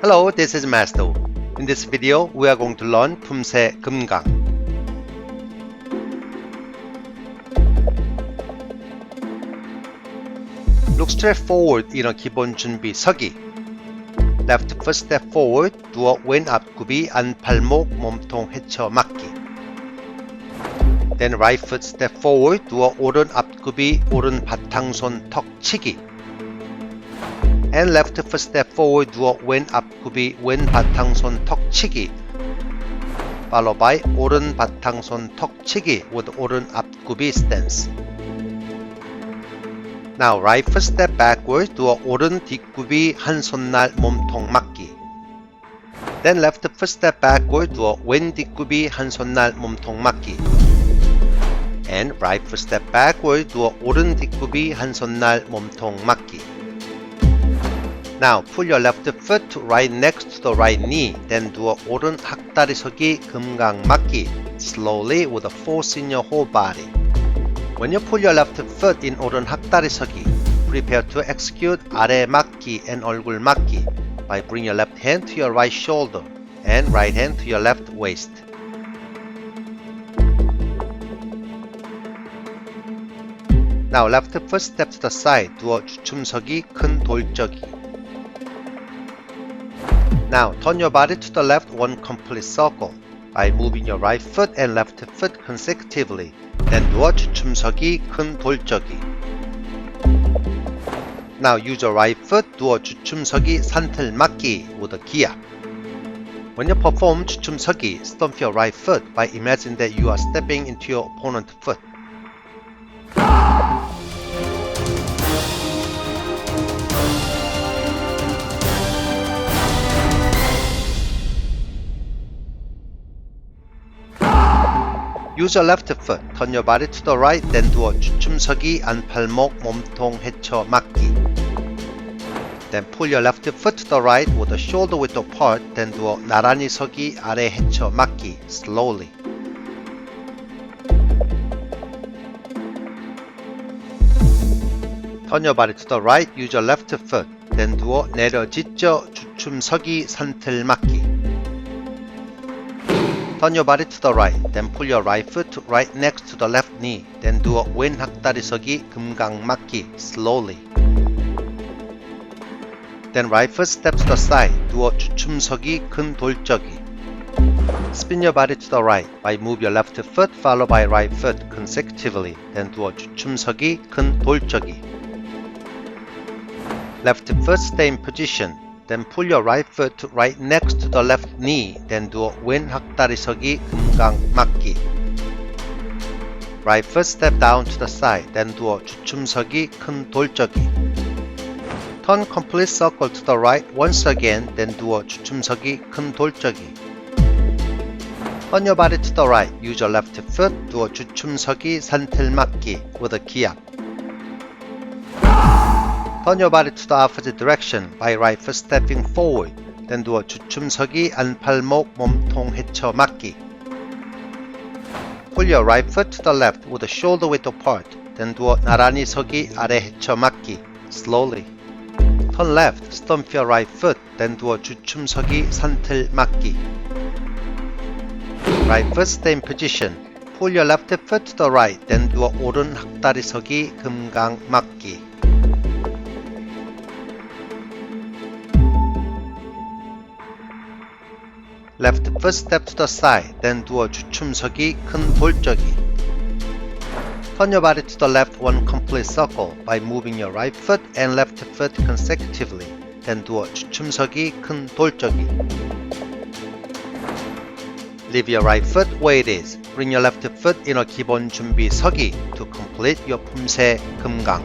Hello, this is Master. In this video, we are going to learn Poomsae KeumGang. Look straight forward in a 기본 준비 서기. Left first step forward, 누워 왼 앞굽이 안 발목 몸통 헤쳐 맞기. Then right foot step forward, 누워 오른 앞굽이 오른 바탕손 턱 치기. And left foot step forward, 누워 왼 앞굽이 왼 바탕손 턱 치기. Followed by 오른 바탕손 턱 치기 with 오른 앞굽이 stance. Now right foot step backward, 누워 오른 뒷굽이 한 손날 몸통 맞기. Then left foot step backward, 누워 왼 뒷굽이 한 손날 몸통 맞기. And right foot step backward, 누워 오른 뒷굽이 한 손날 몸통 맞기. Now pull your left foot to right next to the right knee. Then 누워 오른 학다리 서기 금강 맞기. Slowly with a force in your whole body. When you pull your left foot in 오른 학다리 서기, prepare to execute 아래 맞기 and 얼굴 맞기 by bring your left hand to your right shoulder and right hand to your left waist. Now left foot step to the side, 누워 주춤서기 큰 돌적이. Now turn your body to the left one complete circle by moving your right foot and left foot consecutively. Then 누워 주춤서기 큰 돌적이. Now use your right foot, 누워 주춤서기 산틀 맞기 with a 기압. When you perform 주춤서기, stomp your right foot by imagine that you are stepping into your opponent's foot. Use your left foot, turn your body to the right, then 누워 주춤서기 안팔목 몸통 헤쳐 맞기. Then pull your left foot to the right with the shoulder width apart, then 누워 나란히 서기 아래 헤쳐 맞기. Slowly. Turn your body to the right, use your left foot, then 누워 내려 짖져 주춤서기 산틀 맞기. Turn your body to the right, then pull your right foot right next to the left knee, then 누워 왼 학다리 서기 금강 맞기. Slowly. Then right foot step to the side, 누워 주춤서기 큰 돌적이. Spin your body to the right by move your left foot followed by right foot consecutively, then 누워 주춤서기 큰 돌적이. Left foot stay in position. Then pull your right foot right next to the left knee. Then 누워 왼 학다리 서기 금강 맞기. Right foot step down to the side. Then 누워 주춤서기 큰 돌적이. Turn complete circle to the right once again. Then 누워 주춤서기 큰 돌적이. Turn your body to the right. Use your left foot. 누워 주춤서기 산틀 맞기 with a 기압. Turn your body to the opposite direction by right foot stepping forward. Then 누워 주춤서기 안팔목 몸통 헤쳐 맞기. Pull your right foot to the left with the shoulder width apart. Then 누워 나란히 서기 아래 헤쳐 맞기. Slowly. Turn left, stomp your right foot. Then 누워 주춤서기 산틀 맞기. Right foot stay in position. Pull your left foot to the right. Then 누워 오른 학다리 서기 금강 맞기. Left foot step to the side, then 누워 주춤서기 큰 돌적이. Turn your body to the left one complete circle by moving your right foot and left foot consecutively, then 누워 주춤서기 큰 돌적이. Leave your right foot where it is. Bring your left foot in a 기본 준비 서기 to complete your Poomsae KeumGang.